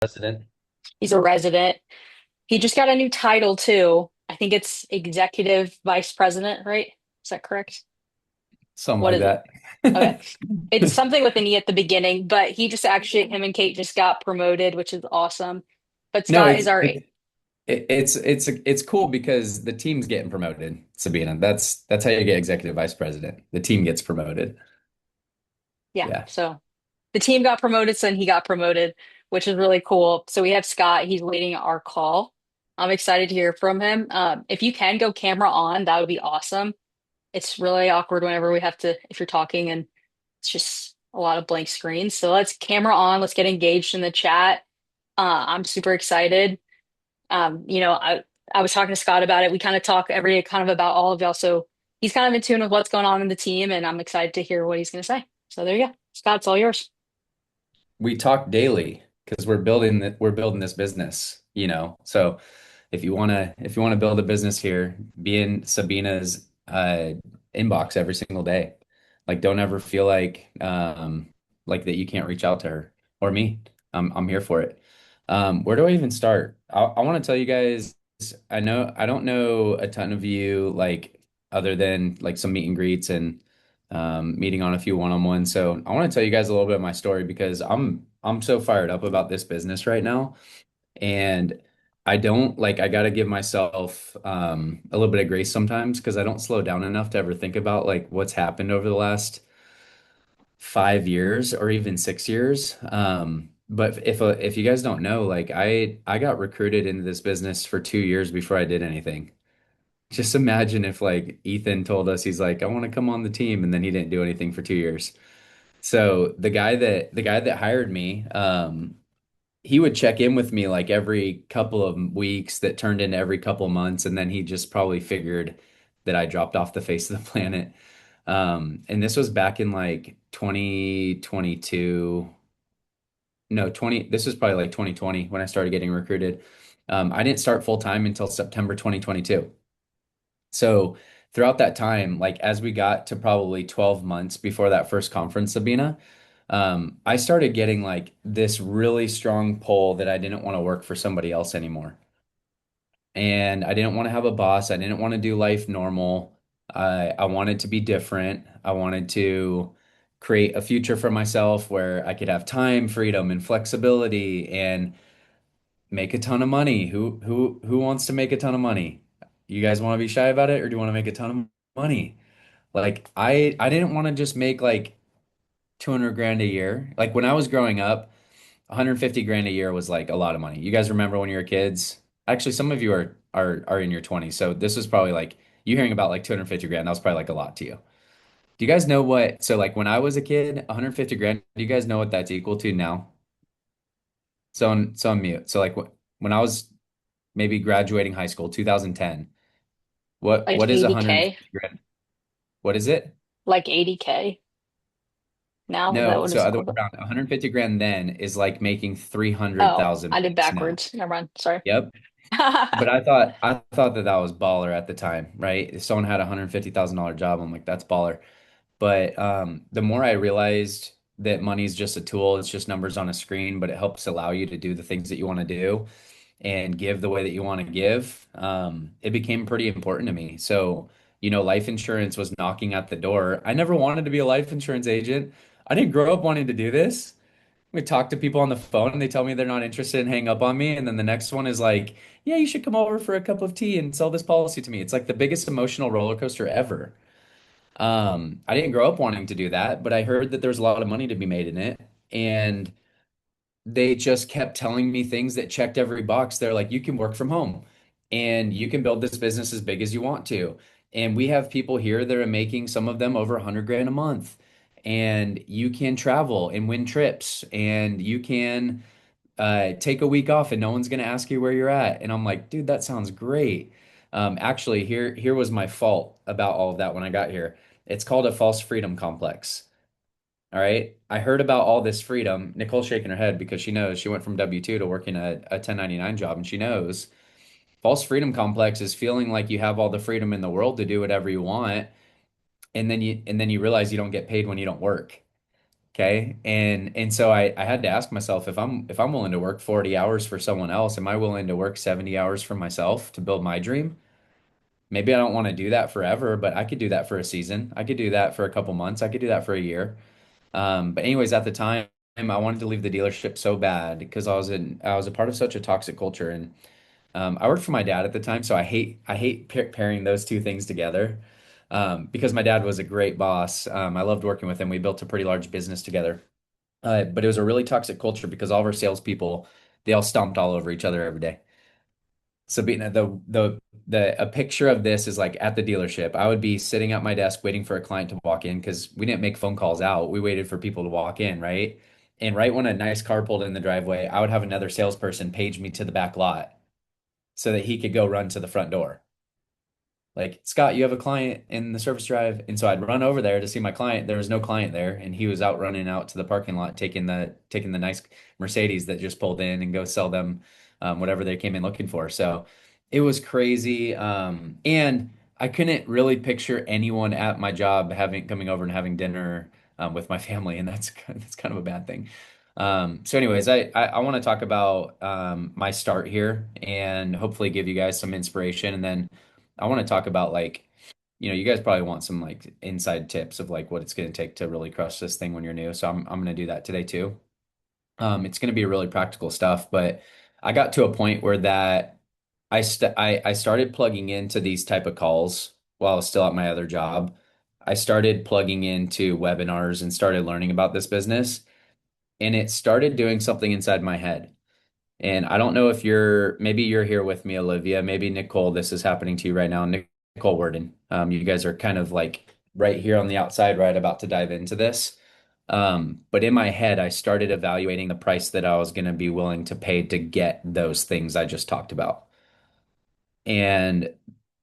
President. He's a resident. He just got a new title too. I think it's executive vice president, right? Is that correct? Something What like is it? that. Okay. It's something with an E at the beginning, but he just actually, him and Kate just got promoted, which is awesome. But No, Scott is our, it's cool because the team's getting promoted, Sabina. That's how you get executive vice president. The team gets promoted. yeah. Yeah. So the team got promoted, so then he got promoted, which is really cool. So we have Scott. He's leading our call. I'm excited to hear from him. If you can go camera on, that would be awesome. It's really awkward whenever we have to, if you're talking and it's just a lot of blank screens. So let's camera on. Let's get engaged in the chat. I'm super excited. I was talking to Scott about it. We kind of talk every day kind of about all of y'all. So he's kind of in tune with what's going on in the team, and I'm excited to hear what he's going to say. So there you go. Scott, it's all yours. We talk daily because we're building this business, you know. So if you wanna build a business here, be in Sabina's inbox every single day. Like don't ever feel like that you can't reach out to her or me. I'm here for it. Where do I even start? I want to tell you guys, I don't know a ton of you like other than like some meet and greets and meeting on a few one-on-ones. So I want to tell you guys a little bit of my story because I'm so fired up about this business right now. And I don't like I got to give myself a little bit of grace sometimes because I don't slow down enough to ever think about like what's happened over the last 5 years or even 6 years. But if you guys don't know, like I got recruited into this business for 2 years before I did anything. Just imagine if like Ethan told us he's like, I want to come on the team, and then he didn't do anything for 2 years. So the guy that hired me, he would check in with me like every couple of weeks that turned into every couple of months, and then he just probably figured that I dropped off the face of the planet. And this was back in like 2022. No, 20, this was probably like 2020 when I started getting recruited. I didn't start full time until September 2022. So throughout that time, like as we got to probably 12 months before that first conference, Sabina, I started getting like this really strong pull that I didn't want to work for somebody else anymore. And I didn't want to have a boss. I didn't want to do life normal. I wanted to be different. I wanted to create a future for myself where I could have time, freedom, and flexibility and make a ton of money. Who wants to make a ton of money? You guys want to be shy about it or do you want to make a ton of money? Like I didn't want to just make like 200 grand a year. Like when I was growing up, 150 grand a year was like a lot of money. You guys remember when you were kids? Actually, some of you are in your 20s. So this was probably like you hearing about like 250 grand, that was probably like a lot to you. Do you guys know what? So like when I was a kid, 150 grand, do you guys know what that's equal to now? So on mute. So like when I was maybe graduating high school, 2010, what Like what is 80K, 150 grand? What is it? like 80K now. Is that No, what so it's other way equal to? around, 150 grand then is like making Oh, 300,000 I did bucks now. backwards. Never mind. Sorry. Yep. But I thought that that was baller at the time, right? If someone had a $150,000 job, I'm like, that's baller. But the more I realized that money is just a tool, it's just numbers on a screen, but it helps allow you to do the things that you want to do and give the way that you want to give, it became pretty important to me. So, life insurance was knocking at the door. I never wanted to be a life insurance agent. I didn't grow up wanting to do this. We talk to people on the phone and they tell me they're not interested and hang up on me. And then the next one is like, yeah, you should come over for a cup of tea and sell this policy to me. It's like the biggest emotional roller coaster ever. I didn't grow up wanting to do that, but I heard that there's a lot of money to be made in it. And they just kept telling me things that checked every box. They're like, you can work from home and you can build this business as big as you want to. And we have people here that are making some of them over 100 grand a month. And you can travel and win trips and you can take a week off and no one's going to ask you where you're at. And I'm like, dude, that sounds great. Actually, here was my fault about all of that when I got here. It's called a false freedom complex. All right. I heard about all this freedom. Nicole's shaking her head because she knows she went from W-2 to working a 1099 job, and she knows false freedom complex is feeling like you have all the freedom in the world to do whatever you want, and then you realize you don't get paid when you don't work. Okay. And so I had to ask myself if I'm willing to work 40 hours for someone else, am I willing to work 70 hours for myself to build my dream? Maybe I don't want to do that forever, but I could do that for a season. I could do that for a couple months. I could do that for a year. But anyways, at the time, I wanted to leave the dealership so bad because I was a part of such a toxic culture, and I worked for my dad at the time, so I hate pairing those two things together. Because my dad was a great boss. I loved working with him. We built a pretty large business together. But it was a really toxic culture because all of our salespeople, they all stomped all over each other every day. So being the a picture of this is like at the dealership. I would be sitting at my desk waiting for a client to walk in because we didn't make phone calls out. We waited for people to walk in, right? And right when a nice car pulled in the driveway, I would have another salesperson page me to the back lot so that he could go run to the front door. Like, Scott, you have a client in the service drive. And so I'd run over there to see my client. There was no client there, and he was out running out to the parking lot, taking the nice Mercedes that just pulled in and go sell them whatever they came in looking for. So it was crazy. And I couldn't really picture anyone at my job having coming over and having dinner with my family, and that's kind of a bad thing. So anyways, I want to talk about my start here and hopefully give you guys some inspiration, and then I want to talk about like, you guys probably want some like inside tips of like what it's going to take to really crush this thing when you're new. So I'm going to do that today too. It's going to be really practical stuff, but I got to a point where that I started plugging into these type of calls while I was still at my other job. I started plugging into webinars and started learning about this business, and it started doing something inside my head. And I don't know if maybe you're here with me, Olivia. Maybe Nicole, this is happening to you right now. Nicole Worden. You guys are kind of like right here on the outside, right about to dive into this. But in my head, I started evaluating the price that I was going to be willing to pay to get those things I just talked about, and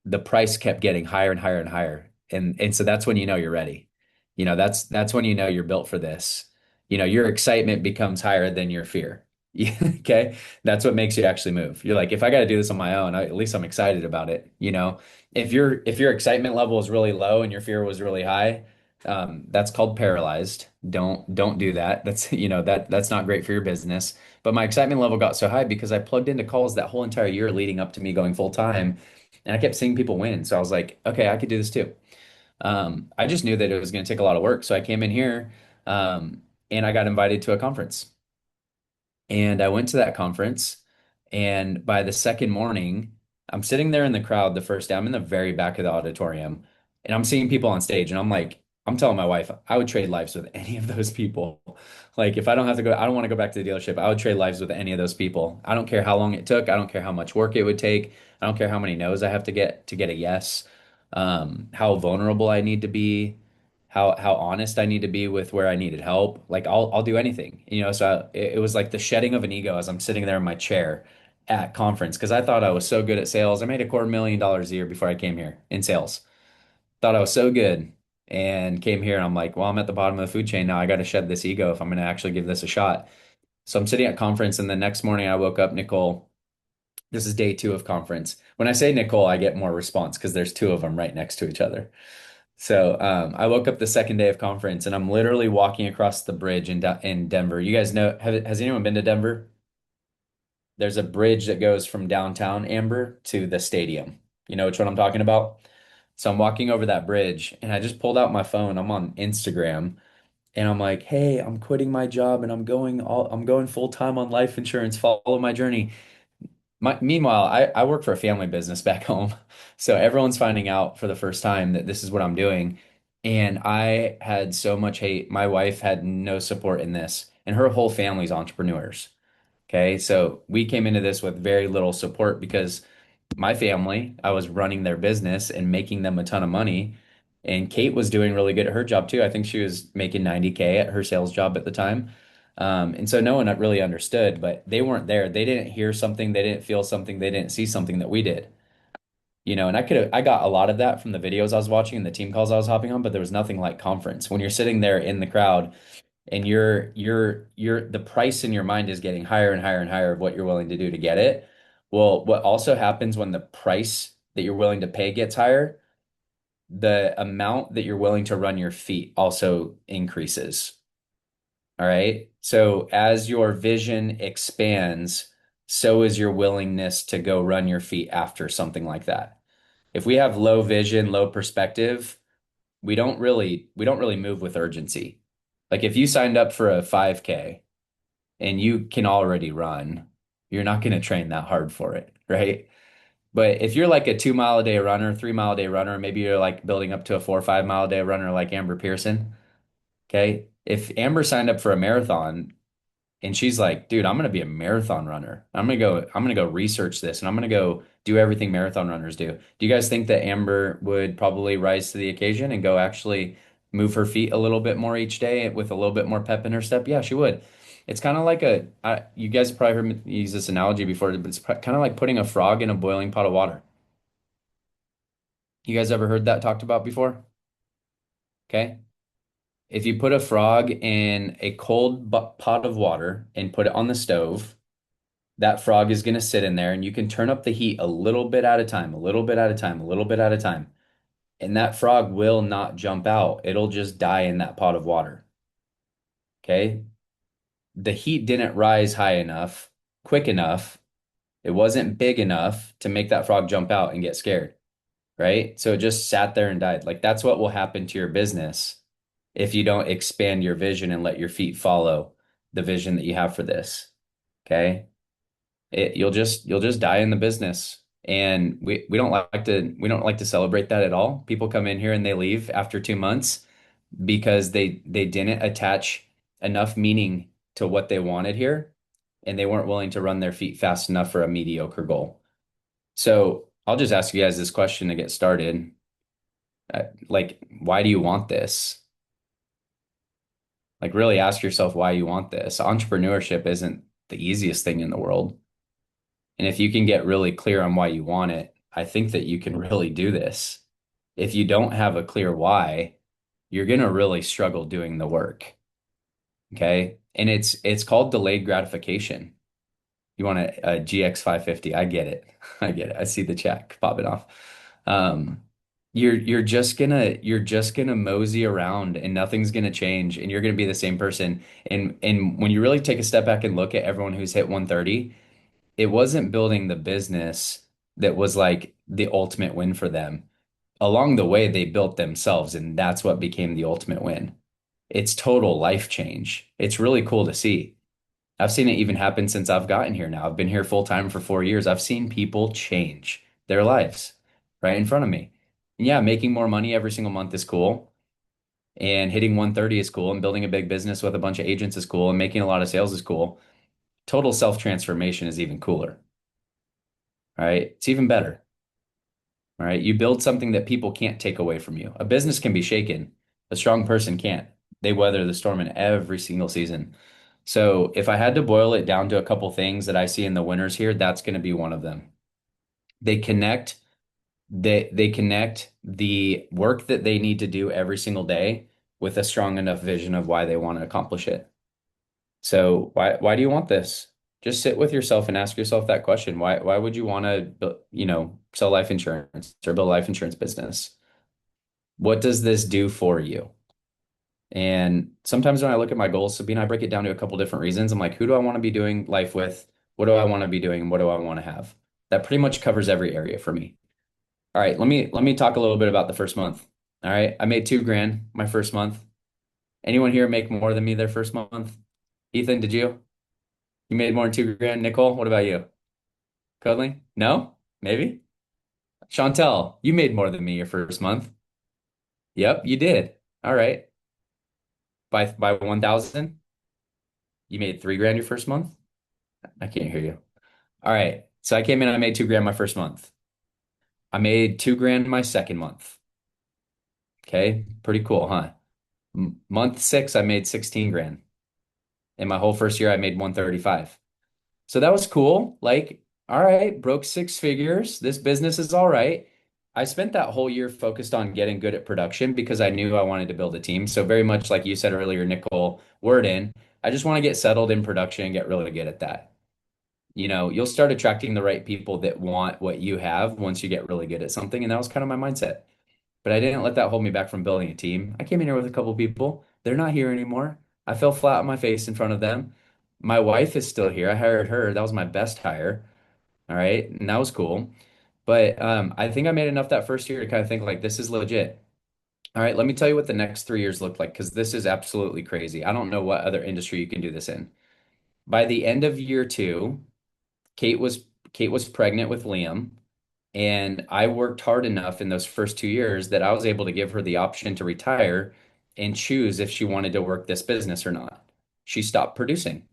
the price kept getting higher and higher and higher. And so that's when you know you're ready. That's when you know you're built for this. Your excitement becomes higher than your fear. Okay? That's what makes you actually move. You're like, if I got to do this on my own, at least I'm excited about it. If your excitement level is really low and your fear was really high, that's called paralyzed. Don't do that. That's not great for your business. But my excitement level got so high because I plugged into calls that whole entire year leading up to me going full time, and I kept seeing people win. So I was like, okay, I could do this too. I just knew that it was going to take a lot of work. So I came in here, and I got invited to a conference. And I went to that conference, and by the second morning, I'm sitting there in the crowd the first day. I'm in the very back of the auditorium, and I'm seeing people on stage, and I'm like, I'm telling my wife, I would trade lives with any of those people. Like, if I don't have to go, I don't want to go back to the dealership. I would trade lives with any of those people. I don't care how long it took. I don't care how much work it would take. I don't care how many no's I have to get a yes. How vulnerable I need to be, how honest I need to be with where I needed help. Like I'll do anything, So it was like the shedding of an ego as I'm sitting there in my chair at conference because I thought I was so good at sales. I made $250,000 a year before I came here in sales. Thought I was so good and came here and I'm like, well, I'm at the bottom of the food chain now. I got to shed this ego if I'm going to actually give this a shot. So I'm sitting at conference, and the next morning I woke up, Nicole. This is day two of conference. When I say Nicole, I get more response because there's two of them right next to each other. So I woke up the second day of conference, and I'm literally walking across the bridge in Denver. You guys know, has anyone been to Denver? There's a bridge that goes from downtown Amber to the stadium. You know which one I'm talking about? So I'm walking over that bridge, and I just pulled out my phone. I'm on Instagram, and I'm like, "Hey, I'm quitting my job, and I'm going full time on life insurance. Follow my journey." Meanwhile, I work for a family business back home. So everyone's finding out for the first time that this is what I'm doing. And I had so much hate. My wife had no support in this, and her whole family's entrepreneurs. Okay. So we came into this with very little support because my family, I was running their business and making them a ton of money. And Kate was doing really good at her job too. I think she was making 90K at her sales job at the time. And so no one really understood, but they weren't there. They didn't hear something, they didn't feel something, they didn't see something that we did. And I got a lot of that from the videos I was watching and the team calls I was hopping on, but there was nothing like conference. When you're sitting there in the crowd and the price in your mind is getting higher and higher and higher of what you're willing to do to get it. Well, what also happens when the price that you're willing to pay gets higher, the amount that you're willing to run your feet also increases. All right. So as your vision expands, so is your willingness to go run your feet after something like that. If we have low vision, low perspective, we don't really move with urgency. Like if you signed up for a 5K and you can already run, you're not going to train that hard for it, right? But if you're like a 2 mile a day runner, 3 mile a day runner, maybe you're like building up to a 4 or 5 mile a day runner like Amber Pearson. Okay. If Amber signed up for a marathon and she's like, dude, I'm gonna be a marathon runner. I'm gonna go research this and I'm gonna go do everything marathon runners do. Do you guys think that Amber would probably rise to the occasion and go actually move her feet a little bit more each day with a little bit more pep in her step? Yeah, she would. It's kind of like you guys probably heard me use this analogy before, but it's kind of like putting a frog in a boiling pot of water. You guys ever heard that talked about before? Okay. If you put a frog in a cold pot of water and put it on the stove, that frog is going to sit in there and you can turn up the heat a little bit at a time, a little bit at a time, a little bit at a time. And that frog will not jump out. It'll just die in that pot of water. Okay. The heat didn't rise high enough, quick enough. It wasn't big enough to make that frog jump out and get scared. Right. So it just sat there and died. Like that's what will happen to your business if you don't expand your vision and let your feet follow the vision that you have for this. Okay. You'll just die in the business. And we don't like to celebrate that at all. People come in here and they leave after 2 months because they didn't attach enough meaning to what they wanted here and they weren't willing to run their feet fast enough for a mediocre goal. So I'll just ask you guys this question to get started. Like, why do you want this? Like, really ask yourself why you want this. Entrepreneurship isn't the easiest thing in the world. And if you can get really clear on why you want it, I think that you can really do this. If you don't have a clear why, you're going to really struggle doing the work. Okay. And it's called delayed gratification. You want a GX 550. I get it. I get it. I see the check popping off. Um, you're just gonna mosey around and nothing's gonna change and you're gonna be the same person. And when you really take a step back and look at everyone who's hit 130, it wasn't building the business that was like the ultimate win for them. Along the way, they built themselves, and that's what became the ultimate win. It's total life change. It's really cool to see. I've seen it even happen since I've gotten here now. I've been here full time for 4 years. I've seen people change their lives right in front of me. And yeah, making more money every single month is cool. And hitting 130 is cool. And building a big business with a bunch of agents is cool. And making a lot of sales is cool. Total self transformation is even cooler. Right? It's even better. All right. You build something that people can't take away from you. A business can be shaken. A strong person can't. They weather the storm in every single season. So if I had to boil it down to a couple things that I see in the winners here, that's going to be one of them. They connect they connect the work that they need to do every single day with a strong enough vision of why they want to accomplish it. So why do you want this? Just sit with yourself and ask yourself that question. Why would you want to, sell life insurance or build a life insurance business? What does this do for you? And sometimes when I look at my goals, Sabine, I break it down to a couple different reasons. I'm like, who do I want to be doing life with? What do I want to be doing? And what do I want to have? That pretty much covers every area for me. All right, let me talk a little bit about the first month. All right, I made 2 grand my first month. Anyone here make more than me their first month? Ethan, did you? You made more than 2 grand. Nicole, what about you? Cuddling? No? Maybe? Chantel, you made more than me your first month. Yep, you did. All right. By 1,000, you made 3 grand your first month? I can't hear you. All right. So I came in, I made 2 grand my first month. I made 2 grand my second month. Okay. Pretty cool, huh? Month six, I made 16 grand. In my whole first year, I made 135. So that was cool. Like, all right, broke 6 figures. This business is all right. I spent that whole year focused on getting good at production because I knew I wanted to build a team. So very much like you said earlier, Nicole, word in. I just want to get settled in production and get really good at that. You'll start attracting the right people that want what you have once you get really good at something. And that was kind of my mindset. But I didn't let that hold me back from building a team. I came in here with a couple people. They're not here anymore. I fell flat on my face in front of them. My wife is still here. I hired her. That was my best hire. All right. And that was cool. But I think I made enough that first year to kind of think like this is legit. All right, let me tell you what the next 3 years looked like because this is absolutely crazy. I don't know what other industry you can do this in. By the end of year two, Kate was Kate was pregnant with Liam, and I worked hard enough in those first 2 years that I was able to give her the option to retire and choose if she wanted to work this business or not. She stopped producing.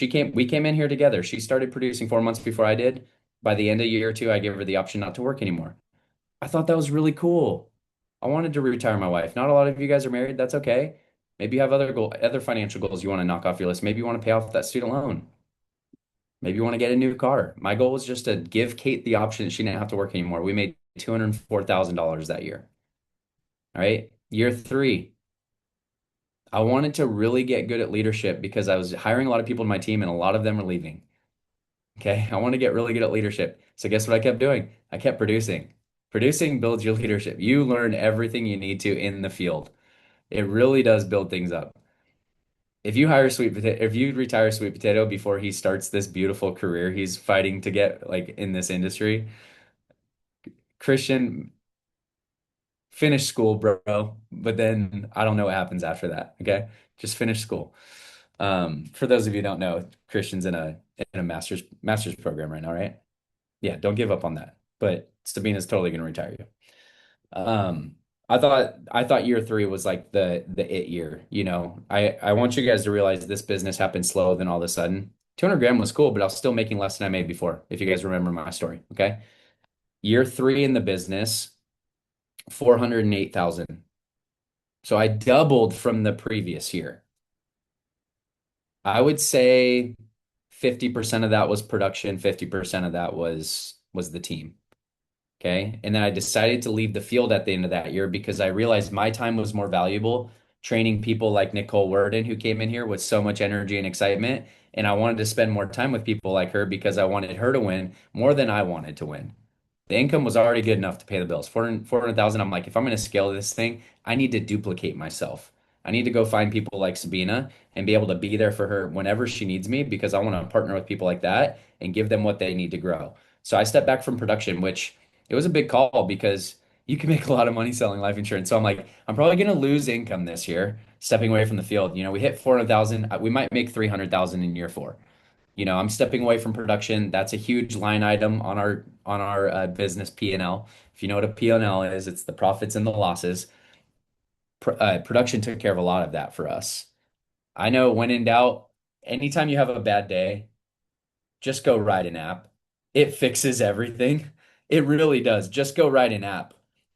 We came in here together. She started producing 4 months before I did. By the end of year two, I gave her the option not to work anymore. I thought that was really cool. I wanted to retire my wife. Not a lot of you guys are married. That's okay. Maybe you have other financial goals you want to knock off your list. Maybe you want to pay off that student loan. Maybe you want to get a new car. My goal was just to give Kate the option that she didn't have to work anymore. We made $204,000 that year. All right. Year three, I wanted to really get good at leadership because I was hiring a lot of people in my team and a lot of them are leaving. Okay. I want to get really good at leadership. So guess what I kept doing? I kept producing. Producing builds your leadership. You learn everything you need to in the field. It really does build things up. If you retire Sweet Potato before he starts this beautiful career he's fighting to get like in this industry, Christian, finish school, bro. But then I don't know what happens after that. Okay. Just finish school. For those of you who don't know, Christian's in a master's program right now, right? Yeah, don't give up on that. But Sabina's totally gonna retire you. Um, I thought year three was like the it year. I want you guys to realize this business happened slow, then all of a sudden. 200 grand was cool, but I was still making less than I made before, if you guys remember my story. Okay. Year three in the business, 408,000. So I doubled from the previous year. I would say 50% of that was production, 50% of that was the team. Okay. And then I decided to leave the field at the end of that year because I realized my time was more valuable training people like Nicole Worden, who came in here with so much energy and excitement. And I wanted to spend more time with people like her because I wanted her to win more than I wanted to win. The income was already good enough to pay the bills. 400,000. I'm like, if I'm going to scale this thing, I need to duplicate myself. I need to go find people like Sabina and be able to be there for her whenever she needs me because I want to partner with people like that and give them what they need to grow. So I stepped back from production, which it was a big call because you can make a lot of money selling life insurance. So I'm like, I'm probably going to lose income this year, stepping away from the field. We hit 400,000. We might make 300,000 in year four. I'm stepping away from production. That's a huge line item on our business P&L. If you know what a P&L is, it's the profits and the losses. Production took care of a lot of that for us. I know when in doubt, anytime you have a bad day, just go write an app. It fixes everything. It really does. Just go write an app.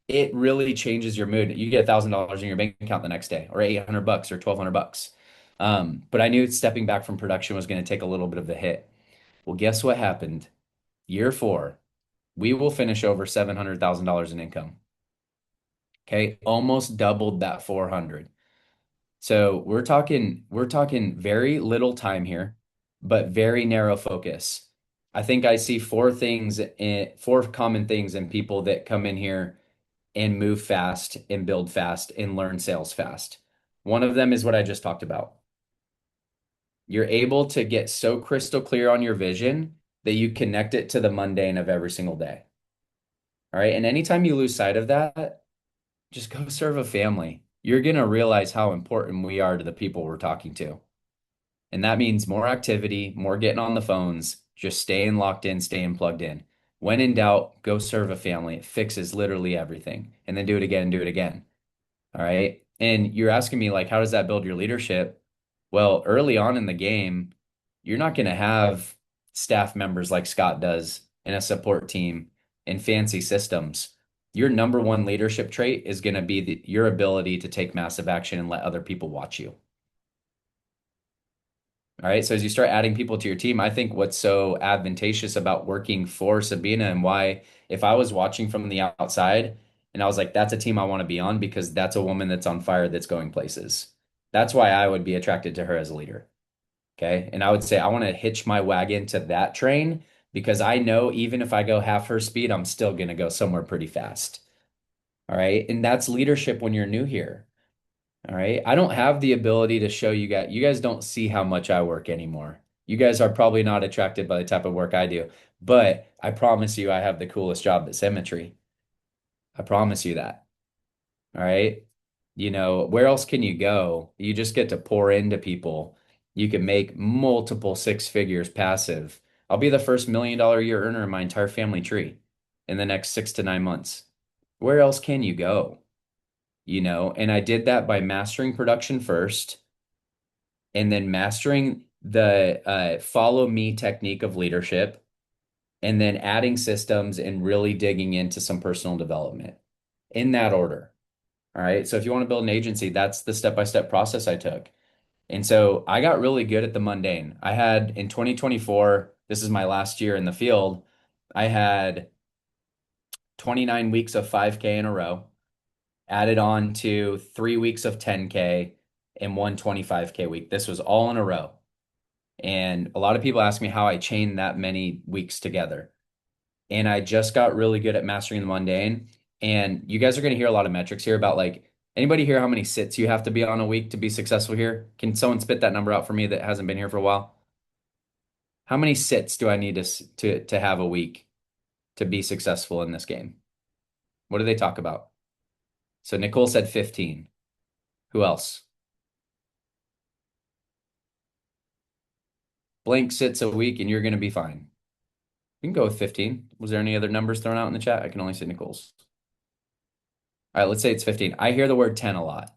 It really changes your mood. You get $1,000 in your bank account the next day, or $800 or $1,200. But I knew stepping back from production was going to take a little bit of the hit. Well, guess what happened? Year four, we will finish over $700,000 in income. Okay, almost doubled that 400. So we're talking very little time here, but very narrow focus. I think I see four common things in people that come in here and move fast and build fast and learn sales fast. One of them is what I just talked about. You're able to get so crystal clear on your vision that you connect it to the mundane of every single day. All right. And anytime you lose sight of that, just go serve a family. You're going to realize how important we are to the people we're talking to. And that means more activity, more getting on the phones, just staying locked in, staying plugged in. When in doubt, go serve a family. It fixes literally everything. And then do it again and do it again. All right. And you're asking me, like, how does that build your leadership? Well, early on in the game, you're not going to have staff members like Scott does in a support team and fancy systems. Your number one leadership trait is going to be your ability to take massive action and let other people watch you. All right. So as you start adding people to your team, I think what's so advantageous about working for Sabina and why, if I was watching from the outside and I was like, that's a team I want to be on because that's a woman that's on fire that's going places. That's why I would be attracted to her as a leader. Okay. And I would say I want to hitch my wagon to that train because I know even if I go half her speed, I'm still going to go somewhere pretty fast. All right. And that's leadership when you're new here. All right. I don't have the ability to show you guys. You guys don't see how much I work anymore. You guys are probably not attracted by the type of work I do, but I promise you I have the coolest job at Symmetry. I promise you that. All right. Where else can you go? You just get to pour into people. You can make multiple six figures passive. I'll be the first $1 million a year earner in my entire family tree in the next 6 to 9 months. Where else can you go? And I did that by mastering production first and then mastering the follow me technique of leadership and then adding systems and really digging into some personal development in that order. All right. So if you want to build an agency, that's the step-by-step process I took. And so I got really good at the mundane. I had in 2024, this is my last year in the field, I had 29 weeks of 5K in a row, added on to 3 weeks of 10K and one 25K week. This was all in a row. And a lot of people ask me how I chained that many weeks together. And I just got really good at mastering the mundane. And you guys are going to hear a lot of metrics here about like anybody here how many sits you have to be on a week to be successful here? Can someone spit that number out for me that hasn't been here for a while? How many sits do I need to have a week to be successful in this game? What do they talk about? So Nicole said 15. Who else? Blank sits a week and you're going to be fine. You can go with 15. Was there any other numbers thrown out in the chat? I can only see Nicole's. All right, let's say it's 15. I hear the word 10 a lot.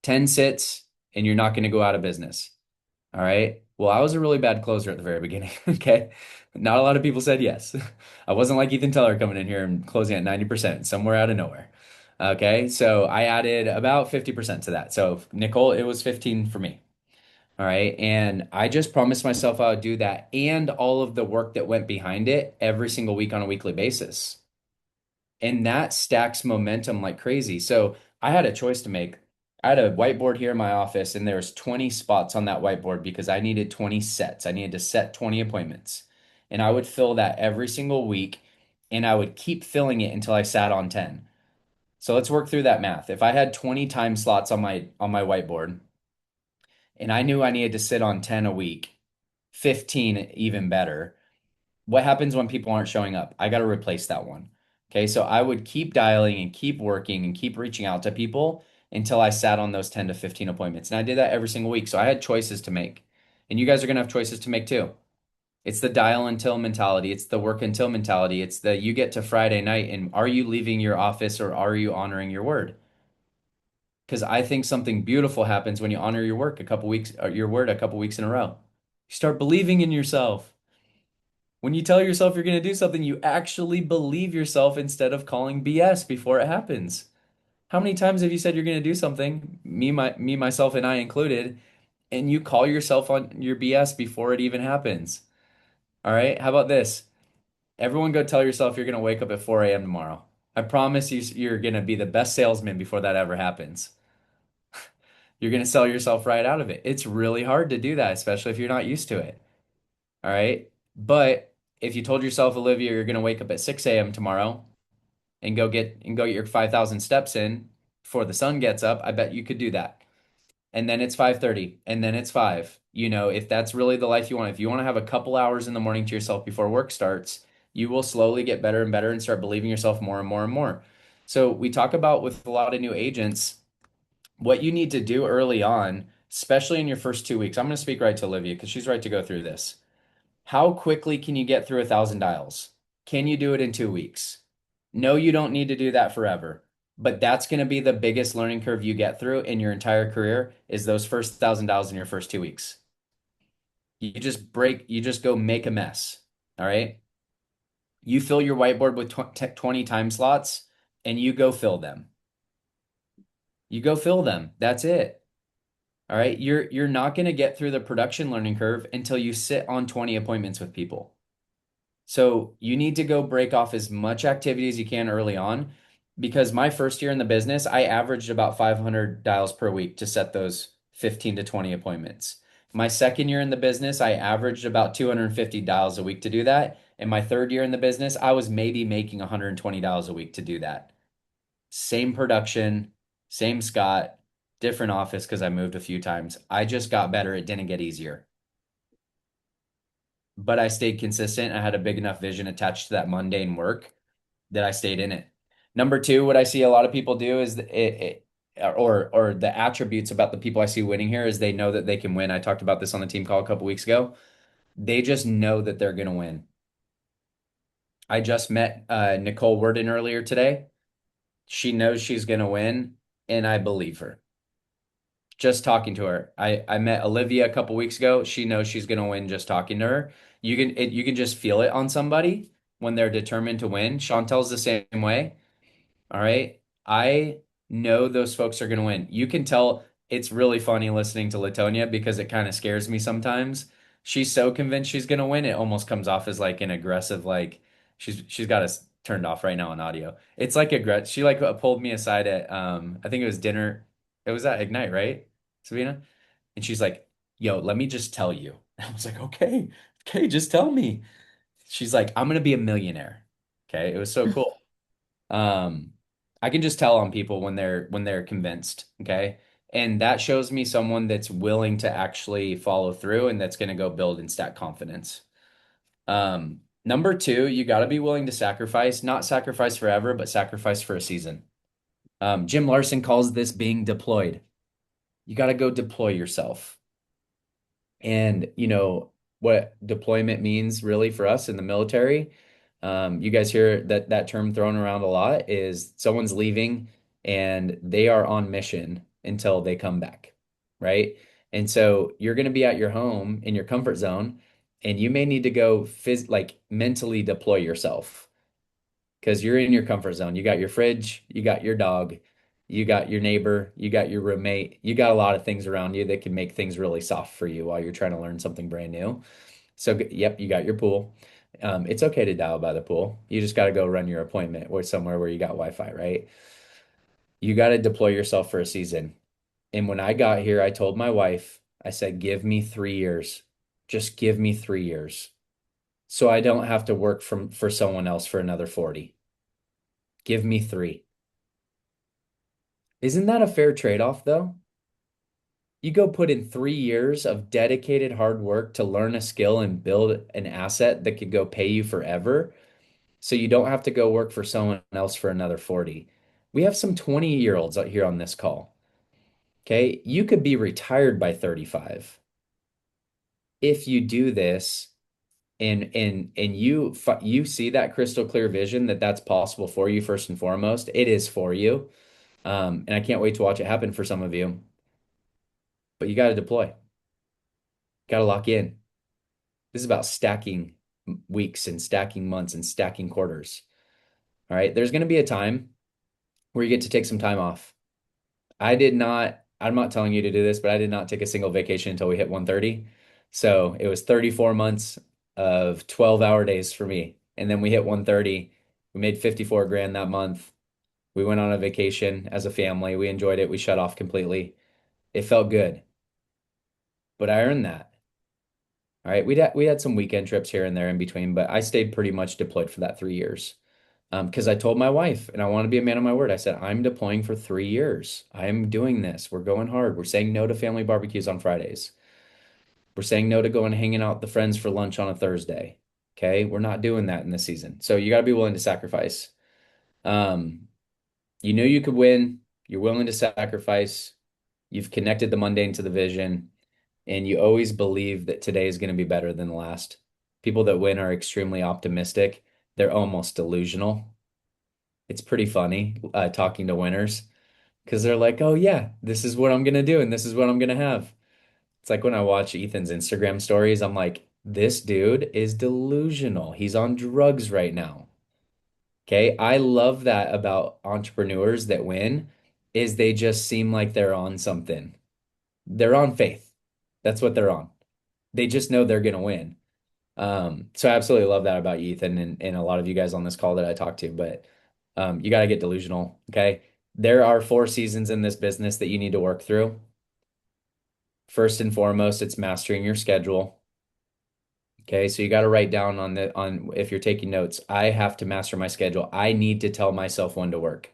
10 sits and you're not going to go out of business. All right. Well, I was a really bad closer at the very beginning. Okay. Not a lot of people said yes. I wasn't like Ethan Teller coming in here and closing at 90% somewhere out of nowhere. Okay. So I added about 50% to that. So Nicole, it was 15 for me. All right. And I just promised myself I would do that and all of the work that went behind it every single week on a weekly basis. And that stacks momentum like crazy. So I had a choice to make. I had a whiteboard here in my office, and there's 20 spots on that whiteboard because I needed 20 sets. I needed to set 20 appointments. And I would fill that every single week, and I would keep filling it until I sat on 10. So let's work through that math. If I had 20 time slots on my whiteboard, and I knew I needed to sit on 10 a week, 15 even better, what happens when people aren't showing up? I got to replace that one. Okay, so I would keep dialing and keep working and keep reaching out to people until I sat on those 10 to 15 appointments. And I did that every single week. So I had choices to make. And you guys are going to have choices to make too. It's the dial until mentality. It's the work until mentality. It's the you get to Friday night and are you leaving your office or are you honoring your word? Because I think something beautiful happens when you honor your work a couple weeks, or your word a couple weeks in a row. You start believing in yourself. When you tell yourself you're going to do something, you actually believe yourself instead of calling BS before it happens. How many times have you said you're going to do something, myself, and I included, and you call yourself on your BS before it even happens? All right. How about this? Everyone go tell yourself you're going to wake up at 4 a.m. tomorrow. I promise you're going to be the best salesman before that ever happens. You're going to sell yourself right out of it. It's really hard to do that, especially if you're not used to it. All right. But if you told yourself, Olivia, you're going to wake up at 6 a.m. tomorrow and go get your 5,000 steps in before the sun gets up, I bet you could do that. And then it's 5:30 and then it's 5. If that's really the life you want, if you want to have a couple hours in the morning to yourself before work starts, you will slowly get better and better and start believing yourself more and more and more. So we talk about with a lot of new agents, what you need to do early on, especially in your first 2 weeks. I'm going to speak right to Olivia because she's right to go through this. How quickly can you get through 1,000 dials? Can you do it in 2 weeks? No, you don't need to do that forever. But that's going to be the biggest learning curve you get through in your entire career is those first 1,000 dials in your first 2 weeks. You just go make a mess. All right. You fill your whiteboard with 20 time slots and you go fill them. You go fill them. That's it. All right. You're not going to get through the production learning curve until you sit on 20 appointments with people. So you need to go break off as much activity as you can early on because my first year in the business, I averaged about 500 dials per week to set those 15 to 20 appointments. My second year in the business, I averaged about 250 dials a week to do that. And my third year in the business, I was maybe making 120 dials a week to do that. Same production, Same Scott, different office because I moved a few times. I just got better. It didn't get easier, but I stayed consistent. I had a big enough vision attached to that mundane work that I stayed in it. Number two, what I see a lot of people do is or the attributes about the people I see winning here is they know that they can win. I talked about this on the team call a couple weeks ago. They just know that they're going to win. I just met Nicole Worden earlier today. She knows she's going to win, and I believe her. Just talking to her. I met Olivia a couple weeks ago. She knows she's going to win just talking to her. You can just feel it on somebody when they're determined to win. Chantel's the same way. All right. I know those folks are going to win. You can tell it's really funny listening to Latonia because it kind of scares me sometimes. She's so convinced she's going to win, it almost comes off as like an aggressive, like she's got us turned off right now on audio. It's like aggressive. She like pulled me aside at I think it was dinner. It was at Ignite, right, Sabina? And she's like, "Yo, let me just tell you." I was like, "Okay, okay, just tell me." She's like, "I'm gonna be a millionaire." Okay, it was so cool. Um, I can just tell on people when they're convinced, okay? And that shows me someone that's willing to actually follow through and that's going to go build and stack confidence. Number two, you got to be willing to sacrifice, not sacrifice forever, but sacrifice for a season. Jim Larson calls this being deployed. You got to go deploy yourself. And you know what deployment means really for us in the military. You guys hear that term thrown around a lot is someone's leaving and they are on mission until they come back, right? And so you're going to be at your home in your comfort zone, and you may need to go like mentally deploy yourself because you're in your comfort zone. You got your fridge, you got your dog, you got your neighbor, you got your roommate, you got a lot of things around you that can make things really soft for you while you're trying to learn something brand new. So, yep, you got your pool. It's okay to dial by the pool. You just got to go run your appointment or somewhere where you got Wi-Fi, right? You got to deploy yourself for a season. And when I got here, I told my wife, I said, give me 3 years. Just give me 3 years. So I don't have to work for someone else for another 40. Give me three. Isn't that a fair trade-off, though? You go put in 3 years of dedicated hard work to learn a skill and build an asset that could go pay you forever, so you don't have to go work for someone else for another 40. We have some 20-year-olds out here on this call. Okay. You could be retired by 35 if you do this and you see that crystal clear vision that that's possible for you first and foremost. It is for you. And I can't wait to watch it happen for some of you. But you got to deploy, got to lock in. This is about stacking weeks and stacking months and stacking quarters. All right. There's going to be a time where you get to take some time off. I'm not telling you to do this, but I did not take a single vacation until we hit 130. So it was 34 months of 12-hour days for me. And then we hit 130. We made 54 grand that month. We went on a vacation as a family. We enjoyed it. We shut off completely. It felt good, but I earned that. All right. We had some weekend trips here and there in between, but I stayed pretty much deployed for that 3 years. Because I told my wife, and I want to be a man of my word. I said, I'm deploying for 3 years. I'm doing this. We're going hard. We're saying no to family barbecues on Fridays. We're saying no to going and hanging out with the friends for lunch on a Thursday. Okay. We're not doing that in this season. So you got to be willing to sacrifice. Um, you knew you could win. You're willing to sacrifice. You've connected the mundane to the vision, and you always believe that today is going to be better than the last. People that win are extremely optimistic. They're almost delusional. It's pretty funny talking to winners because they're like, oh, yeah, this is what I'm going to do and this is what I'm going to have. It's like when I watch Ethan's Instagram stories, I'm like, this dude is delusional. He's on drugs right now. Okay. I love that about entrepreneurs that win is they just seem like they're on something. They're on faith. That's what they're on. They just know they're going to win. So I absolutely love that about you, Ethan, and a lot of you guys on this call that I talked to, but you got to get delusional. Okay. There are 4 seasons in this business that you need to work through. First and foremost, it's mastering your schedule. Okay. So you got to write down on if you're taking notes, I have to master my schedule. I need to tell myself when to work.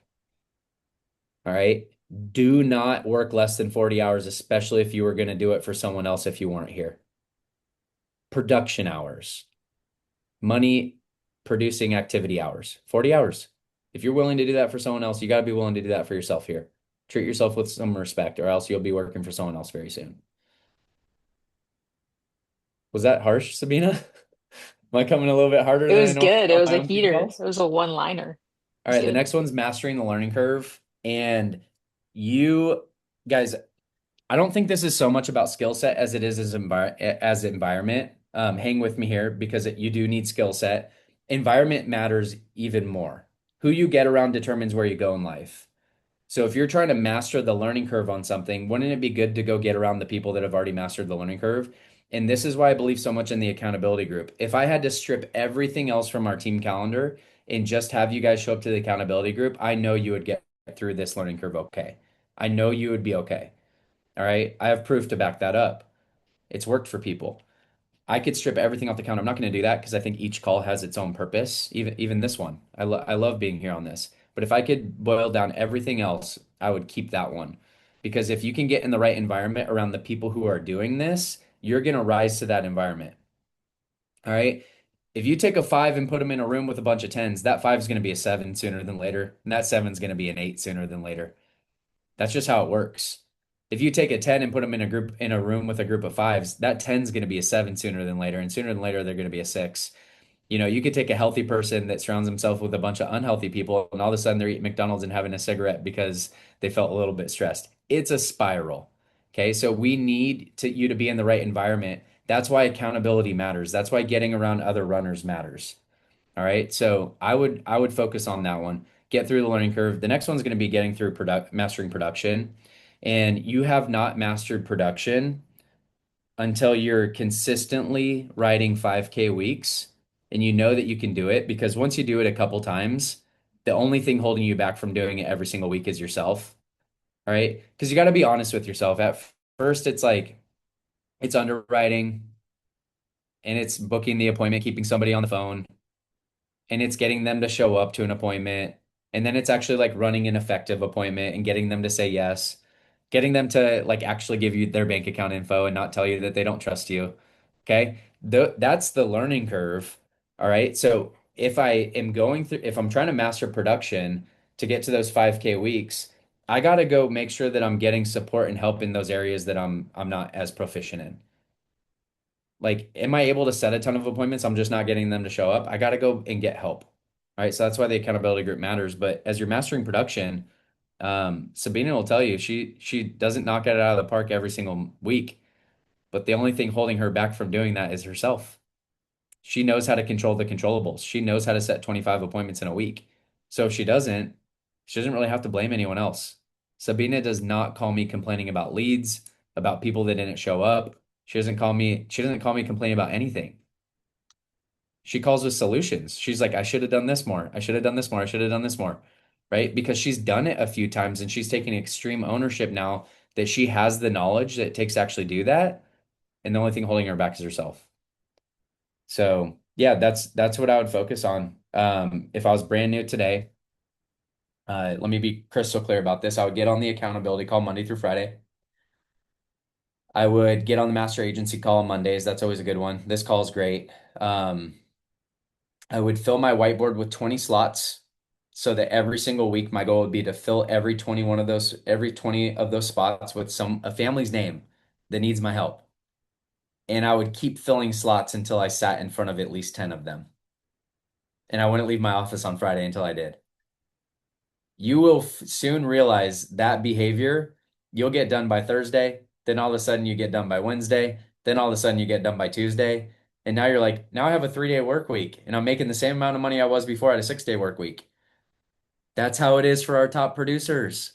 All right. Do not work less than 40 hours, especially if you were going to do it for someone else if you weren't here. Production hours, money producing activity hours, 40 hours. If you're willing to do that for someone else, you got to be willing to do that for yourself here. Treat yourself with some respect, or else you'll be working for someone else very soon. Was that harsh, Sabina? Am I coming a little bit harder It than I was normally good. do It on was my a own team heater. It calls? was a one-liner. It All was right, the good. next one's mastering the learning curve. And you guys, I don't think this is so much about skill set as it is as environment. Hang with me here because you do need skill set. Environment matters even more. Who you get around determines where you go in life. So if you're trying to master the learning curve on something, wouldn't it be good to go get around the people that have already mastered the learning curve? And this is why I believe so much in the accountability group. If I had to strip everything else from our team calendar and just have you guys show up to the accountability group, I know you would get through this learning curve okay. I know you would be okay. All right. I have proof to back that up. It's worked for people. I could strip everything off the count. I'm not going to do that because I think each call has its own purpose. Even this one, I love being here on this. But if I could boil down everything else, I would keep that one because if you can get in the right environment around the people who are doing this, you're going to rise to that environment. All right. If you take a five and put them in a room with a bunch of tens, that five is going to be a seven sooner than later, and that seven is going to be an eight sooner than later. That's just how it works. If you take a 10 and put them in a room with a group of fives, that 10 is going to be a seven sooner than later, and sooner than later they're going to be a six. You could take a healthy person that surrounds himself with a bunch of unhealthy people, and all of a sudden they're eating McDonald's and having a cigarette because they felt a little bit stressed. It's a spiral. Okay, so we need you to be in the right environment. That's why accountability matters. That's why getting around other runners matters. All right. So I would focus on that one. Get through the learning curve. The next one's going to be getting through mastering production. And you have not mastered production until you're consistently riding 5K weeks and you know that you can do it because once you do it a couple times, the only thing holding you back from doing it every single week is yourself. All right. Because you got to be honest with yourself. At first, it's like it's underwriting and it's booking the appointment, keeping somebody on the phone and it's getting them to show up to an appointment. And then it's actually like running an effective appointment and getting them to say yes, getting them to like actually give you their bank account info and not tell you that they don't trust you. Okay. That's the learning curve. All right. So if I'm trying to master production to get to those 5K weeks, I got to go make sure that I'm getting support and help in those areas that I'm not as proficient in. Like, am I able to set a ton of appointments? I'm just not getting them to show up. I got to go and get help. All right. So that's why the accountability group matters. But as you're mastering production, Sabina will tell you she doesn't knock it out of the park every single week. But the only thing holding her back from doing that is herself. She knows how to control the controllables. She knows how to set 25 appointments in a week. So if she doesn't really have to blame anyone else. Sabina does not call me complaining about leads, about people that didn't show up. She doesn't call me complaining about anything. She calls us solutions. She's like, I should have done this more. I should have done this more. I should have done this more. Right? Because she's done it a few times and she's taking extreme ownership now that she has the knowledge that it takes to actually do that. And the only thing holding her back is herself. So yeah, that's what I would focus on. If I was brand new today, let me be crystal clear about this. I would get on the accountability call Monday through Friday. I would get on the master agency call on Mondays. That's always a good one. This call is great. Um, I would fill my whiteboard with 20 slots so that every single week my goal would be to fill every 20 of those spots with a family's name that needs my help. And I would keep filling slots until I sat in front of at least 10 of them. And I wouldn't leave my office on Friday until I did. You will soon realize that behavior, you'll get done by Thursday, then all of a sudden you get done by Wednesday, then all of a sudden you get done by Tuesday. And now you're like, now I have a 3-day work week and I'm making the same amount of money I was before I had a 6-day work week. That's how it is for our top producers.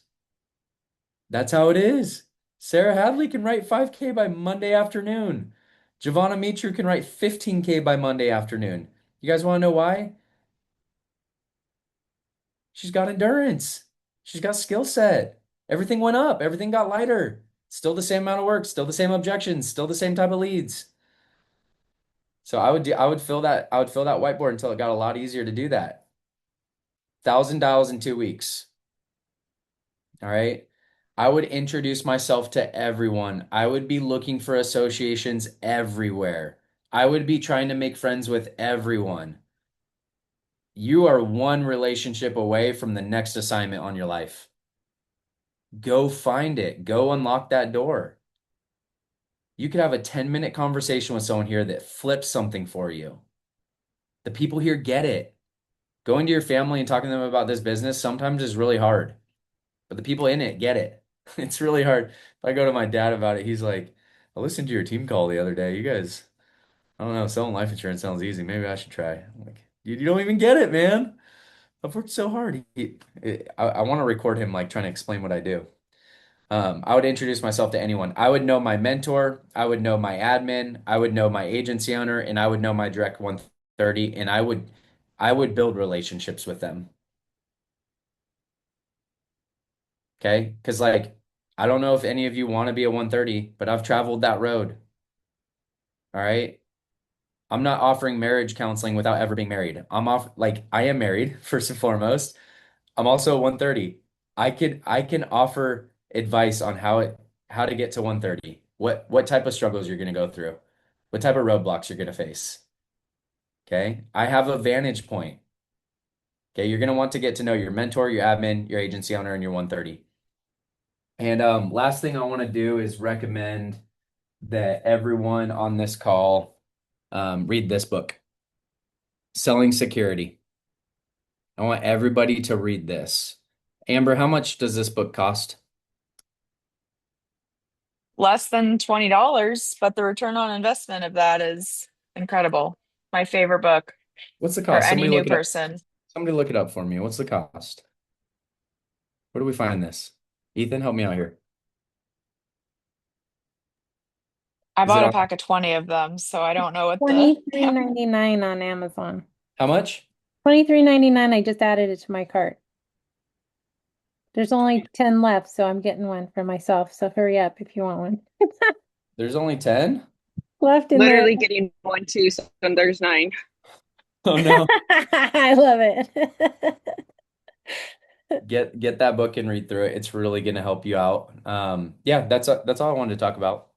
That's how it is. Sarah Hadley can write 5K by Monday afternoon. Giovanna Mitru can write 15K by Monday afternoon. You guys want to know why? She's got endurance. She's got skill set. Everything went up. Everything got lighter. Still the same amount of work, still the same objections, still the same type of leads. So I would fill that whiteboard until it got a lot easier to do that. 1,000 dials in 2 weeks. All right. I would introduce myself to everyone. I would be looking for associations everywhere. I would be trying to make friends with everyone. You are one relationship away from the next assignment on your life. Go find it. Go unlock that door. You could have a 10-minute conversation with someone here that flips something for you. The people here get it. Going to your family and talking to them about this business sometimes is really hard, but the people in it get it. It's really hard. If I go to my dad about it, he's like, I listened to your team call the other day. You guys, I don't know, selling life insurance sounds easy. Maybe I should try. I'm like, you don't even get it, man. I've worked so hard. I want to record him like trying to explain what I do. I would introduce myself to anyone. I would know my mentor, I would know my admin, I would know my agency owner, and I would know my direct 130, and I would build relationships with them. Okay? Because like I don't know if any of you want to be a 130, but I've traveled that road. All right. I'm not offering marriage counseling without ever being married. I'm off like I am married, first and foremost. I'm also 130. I can offer advice on how to get to 130. What type of struggles you're going to go through. What type of roadblocks you're going to face. Okay? I have a vantage point. Okay? You're going to want to get to know your mentor, your admin, your agency owner, and your 130. And last thing I want to do is recommend that everyone on this call read this book, Selling Security. I want everybody to read this. Amber, how much does this book cost? Less than $20, but the return on investment of that is incredible. My favorite book What's the for cost? any Somebody new look it up. person. Somebody look it up for me. What's the cost? Where do we find this? Ethan, help me out here. I Is it bought a on pack of 20 of them, so I don't know what the 23.99 on Amazon. how much? 23.99. I just added it to my cart. There's only 10 left, so I'm getting one for myself. So hurry up if you want one. There's only 10? Left in there. Literally getting one too, so there's nine. Oh no. I love it. Get that book and read through it. It's really going to help you out. Yeah, that's all I wanted to talk about.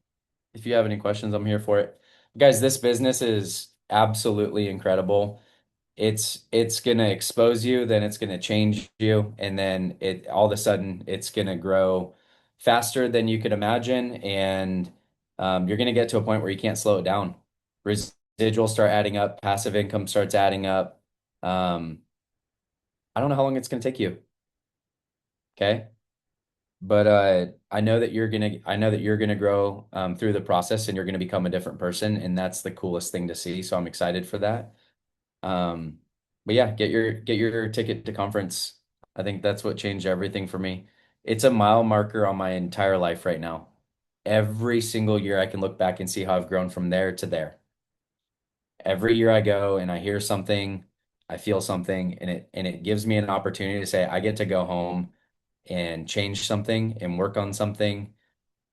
If you have any questions, I'm here for it. Guys, this business is absolutely incredible. It's gonna expose you, then it's gonna change you, and then it all of a sudden it's gonna grow faster than you could imagine, and you're gonna get to a point where you can't slow it down. Residuals start adding up, passive income starts adding up. Um, I don't know how long it's gonna take you, okay? But I know that you're gonna grow through the process, and you're gonna become a different person, and that's the coolest thing to see. So I'm excited for that. Um, but yeah, get your ticket to conference. I think that's what changed everything for me. It's a mile marker on my entire life right now. Every single year I can look back and see how I've grown from there to there. Every year I go and I hear something, I feel something, and it gives me an opportunity to say I get to go home and change something and work on something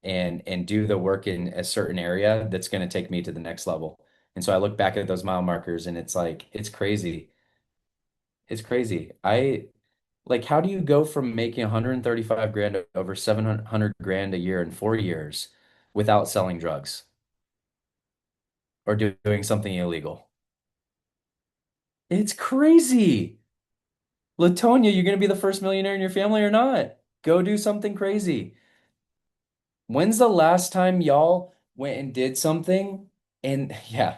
and do the work in a certain area that's going to take me to the next level. And so I look back at those mile markers and it's like it's crazy. It's crazy. I like how do you go from making 135 grand to over 700 grand a year in 4 years without selling drugs or doing something illegal? It's crazy. Latonia, you're going to be the first millionaire in your family or not? Go do something crazy. When's the last time y'all went and did something? And yeah,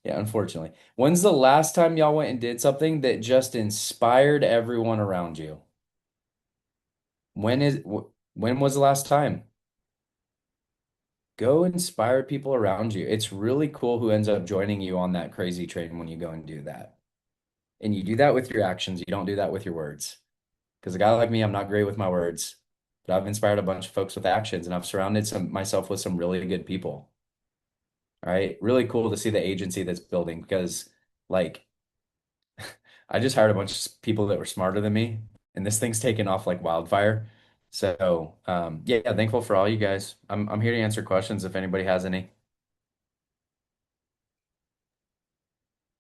unfortunately. When's the last time y'all went and did something that just inspired everyone around you? When was the last time? Go inspire people around you. It's really cool who ends up joining you on that crazy train when you go and do that. And you do that with your actions. You don't do that with your words. Because a guy like me, I'm not great with my words, but I've inspired a bunch of folks with actions and I've surrounded myself with some really good people. All right. Really cool to see the agency that's building because like I just hired a bunch of people that were smarter than me and this thing's taken off like wildfire. So yeah, thankful for all you guys. I'm here to answer questions if anybody has any.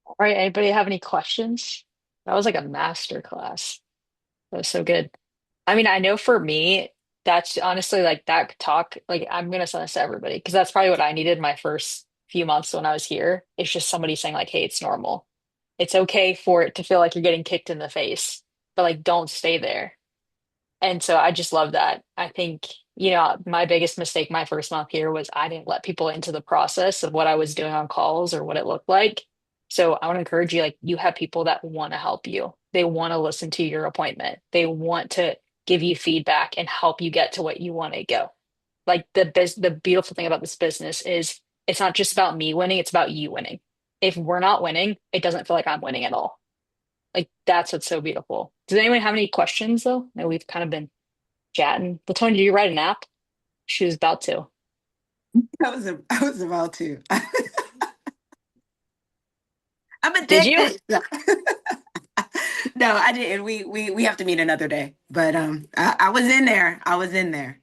All right, anybody have any questions? That was like a master class. That was so good. I mean, I know for me. That's honestly like that talk. Like I'm gonna send this to everybody because that's probably what I needed my first few months when I was here. It's just somebody saying like, "Hey, it's normal. It's okay for it to feel like you're getting kicked in the face, but like don't stay there." And so I just love that. I think, my biggest mistake my first month here was I didn't let people into the process of what I was doing on calls or what it looked like. So I want to encourage you, like, you have people that want to help you. They want to listen to your appointment. They want to give you feedback and help you get to what you want to go. Like the beautiful thing about this business is it's not just about me winning, it's about you winning. If we're not winning, it doesn't feel like I'm winning at all. Like that's what's so beautiful. Does anyone have any questions though? I know we've kind of been chatting. Latonya, did you write an app? She was about to. I was about to. I'm Did you? addicted. No, I didn't. We have to meet another day. But I was in there. I was in there.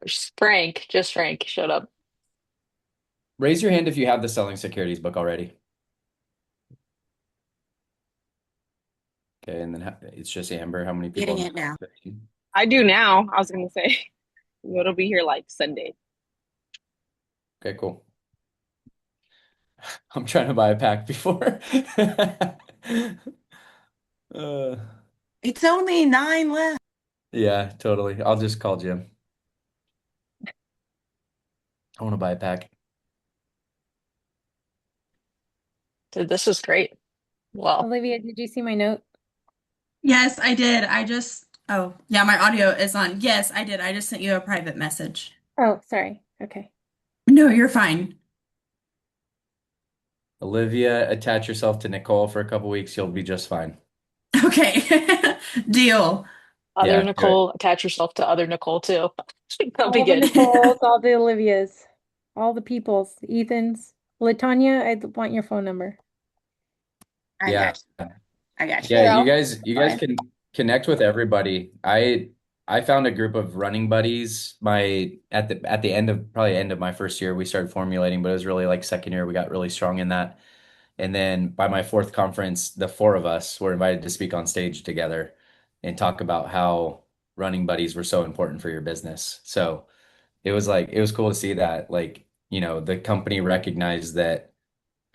Just Frank showed up. Raise your hand if you have the selling securities book already. Okay, and then it's just Amber. How many people? Getting it now. 15? I do now. I was gonna say it'll be here like Sunday. Okay, cool. I'm trying to buy a pack before. Uh, It's only 9 left. yeah, totally. I'll just call Jim. I want to buy a pack. Dude, this was great. Well, Olivia, did you see my note? Yes, I did. Oh, yeah, my audio is on. Yes, I did. I just sent you a private message. Oh, sorry. Okay. No, you're fine. Olivia, attach yourself to Nicole for a couple weeks. You'll be just fine. Okay. Deal. other Yeah, do it. Nicole, attach yourself to other Nicole too. That'll be All the good. Nicoles, all the Olivias, all the peoples, Ethans. Latanya, I want your phone number. I Yeah. got you. I got you. Yeah, you Girl, guys fine. can connect with everybody. I found a group of running buddies. My at the end of probably end of my first year, we started formulating, but it was really like second year we got really strong in that. And then by my fourth conference, the four of us were invited to speak on stage together and talk about how running buddies were so important for your business. So it was cool to see that the company recognized that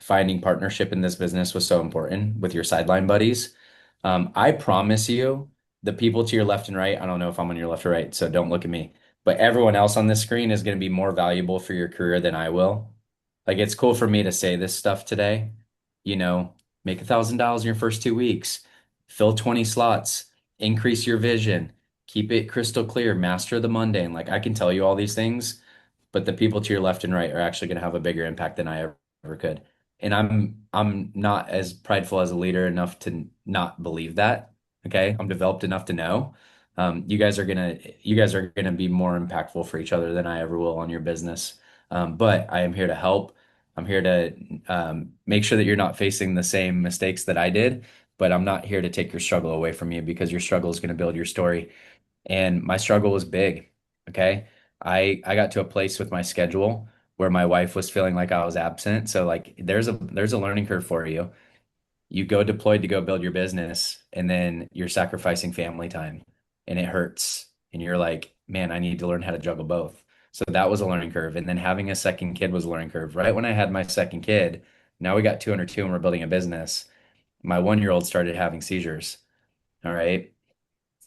finding partnership in this business was so important with your sideline buddies. I promise you, the people to your left and right, I don't know if I'm on your left or right, so don't look at me, but everyone else on this screen is going to be more valuable for your career than I will. Like, it's cool for me to say this stuff today, you know, make $1,000 in your first 2 weeks, fill 20 slots, increase your vision, keep it crystal clear, master the mundane. Like, I can tell you all these things, but the people to your left and right are actually going to have a bigger impact than I ever could. And I'm not as prideful as a leader enough to not believe that. Okay. I'm developed enough to know. You guys are gonna be more impactful for each other than I ever will on your business. But I am here to help. I'm here to make sure that you're not facing the same mistakes that I did. But I'm not here to take your struggle away from you because your struggle is going to build your story. And my struggle was big. Okay. I got to a place with my schedule where my wife was feeling like I was absent. So like there's a learning curve for you. You go deployed to go build your business and then you're sacrificing family time and it hurts. And you're like, man, I need to learn how to juggle both. So that was a learning curve. And then having a second kid was a learning curve. Right when I had my second kid, now we got 202 and we're building a business. My 1-year-old started having seizures. All right.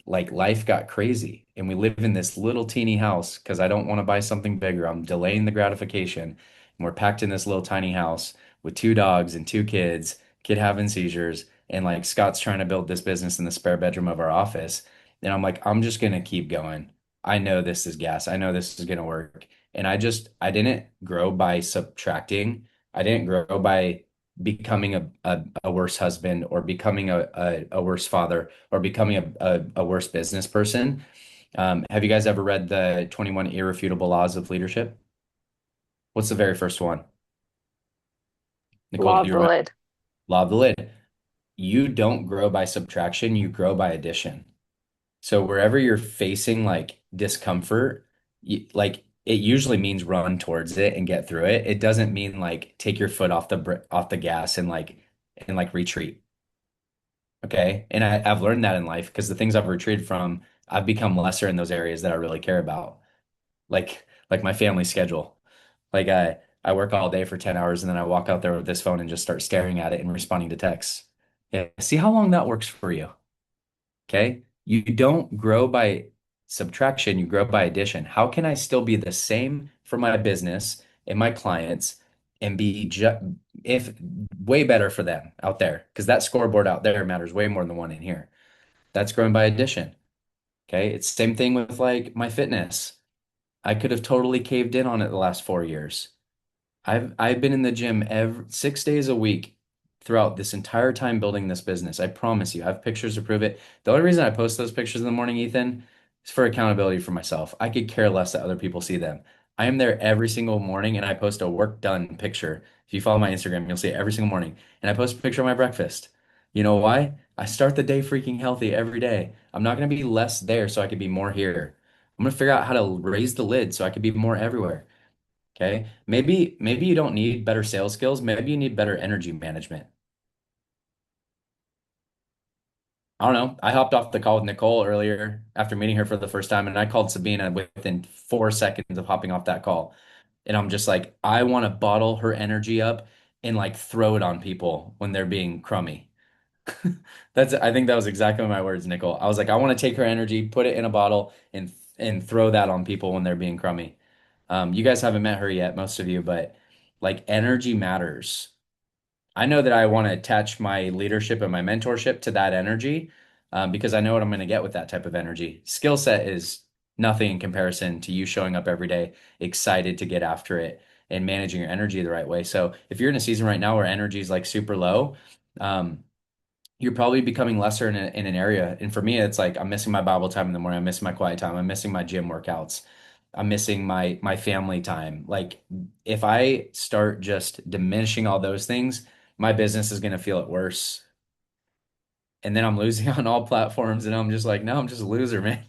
Like life got crazy and we live in this little teeny house because I don't want to buy something bigger. I'm delaying the gratification. And we're packed in this little tiny house with two dogs and two kids, kid having seizures, and like Scott's trying to build this business in the spare bedroom of our office. And I'm like, I'm just gonna keep going. I know this is gas. I know this is gonna work. And I didn't grow by subtracting. I didn't grow by becoming a worse husband or becoming a worse father or becoming a worse business person. Have you guys ever read the 21 Irrefutable Laws of Leadership? What's the very first one? Nicole, Law do of you the remember? lid. Law of the Lid. You don't grow by subtraction, you grow by addition. So wherever you're facing like discomfort, like it usually means run towards it and get through it. It doesn't mean like take your foot off the gas and like retreat. Okay. And I've learned that in life because the things I've retreated from, I've become lesser in those areas that I really care about. Like my family schedule. Like I work all day for 10 hours and then I walk out there with this phone and just start staring at it and responding to texts. Yeah. See how long that works for you. Okay. You don't grow by subtraction, you grow by addition. How can I still be the same for my business and my clients and be if way better for them out there? Because that scoreboard out there matters way more than the one in here. That's growing by addition. Okay. It's the same thing with like my fitness. I could have totally caved in on it the last 4 years. I've been in the gym 6 days a week throughout this entire time building this business. I promise you, I have pictures to prove it. The only reason I post those pictures in the morning, Ethan, is for accountability for myself. I could care less that other people see them. I am there every single morning and I post a work done picture. If you follow my Instagram, you'll see it every single morning. And I post a picture of my breakfast. You know why? I start the day freaking healthy every day. I'm not going to be less there so I could be more here. I'm going to figure out how to raise the lid so I could be more everywhere. Okay. Maybe you don't need better sales skills. Maybe you need better energy management. I don't know. I hopped off the call with Nicole earlier after meeting her for the first time, and I called Sabina within 4 seconds of hopping off that call. And I'm just like, I want to bottle her energy up and like throw it on people when they're being crummy. I think that was exactly my words, Nicole. I was like, I want to take her energy, put it in a bottle, and throw that on people when they're being crummy. You guys haven't met her yet, most of you, but like energy matters. I know that I want to attach my leadership and my mentorship to that energy because I know what I'm going to get with that type of energy. Skill set is nothing in comparison to you showing up every day, excited to get after it and managing your energy the right way. So if you're in a season right now where energy is like super low, um, you're probably becoming lesser in an area. And for me, it's like I'm missing my Bible time in the morning. I'm missing my quiet time. I'm missing my gym workouts. I'm missing my family time. Like if I start just diminishing all those things, my business is going to feel it worse. And then I'm losing on all platforms and I'm just like, no, I'm just a loser, man.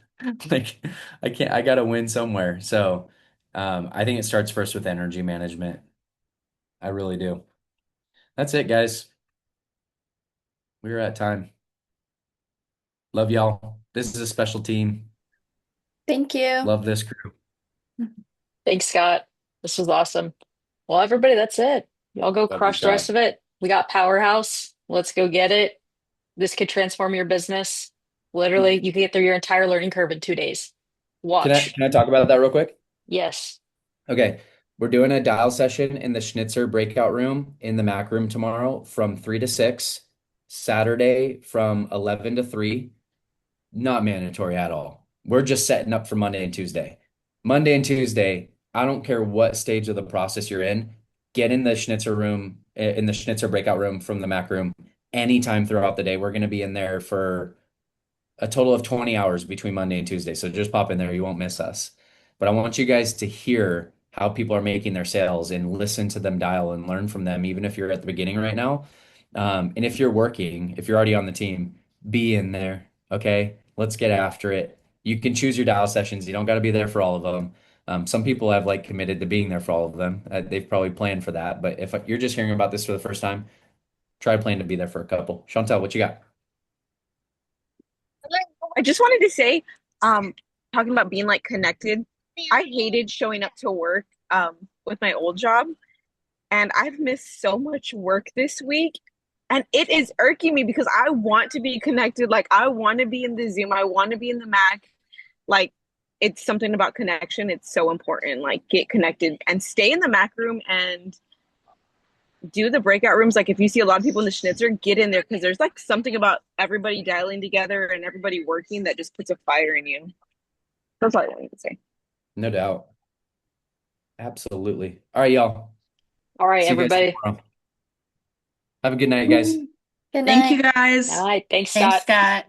Like I got to win somewhere. So I think it starts first with energy management. I really do. That's it, guys. We're at time. Love y'all. This is a special team. Thank you. Love this crew. Thanks, Scott. This was awesome. Well, everybody, that's it. Y'all go Love you, crush the rest Scott. of it. We got Powerhouse. Let's go get it. This could transform your business. Literally, you can get through your entire learning curve in 2 days. Watch. Can I talk about that real quick? Yes. Okay. We're doing a dial session in the Schnitzer breakout room in the Mac room tomorrow from 3 to 6, Saturday from 11 to 3. Not mandatory at all. We're just setting up for Monday and Tuesday. Monday and Tuesday, I don't care what stage of the process you're in, get in the Schnitzer room, in the Schnitzer breakout room from the Mac room anytime throughout the day. We're going to be in there for a total of 20 hours between Monday and Tuesday. So just pop in there. You won't miss us. But I want you guys to hear how people are making their sales and listen to them dial and learn from them, even if you're at the beginning right now. And if you're working, if you're already on the team, be in there. Okay. Let's get after it. You can choose your dial sessions. You don't got to be there for all of them. Some people have like committed to being there for all of them. They've probably planned for that. But if you're just hearing about this for the first time, try plan to be there for a couple. Chantel, what you got? I just wanted to say, talking about being like connected, I hated showing up to work with my old job, and I've missed so much work this week. And it is irking me because I want to be connected. Like, I want to be in the Zoom, I want to be in the Mac. Like, it's something about connection. It's so important. Like, get connected and stay in the Mac room and do the breakout rooms. Like, if you see a lot of people in the Schnitzer, get in there because there's like something about everybody dialing together and everybody working that just puts a fire in you. That's all I wanted to say. No doubt. Absolutely. All right, y'all. All right, See you guys everybody. tomorrow. Have a good night, guys. Good Thank night. you All guys. right. Thanks, Thanks, Scott. Scott.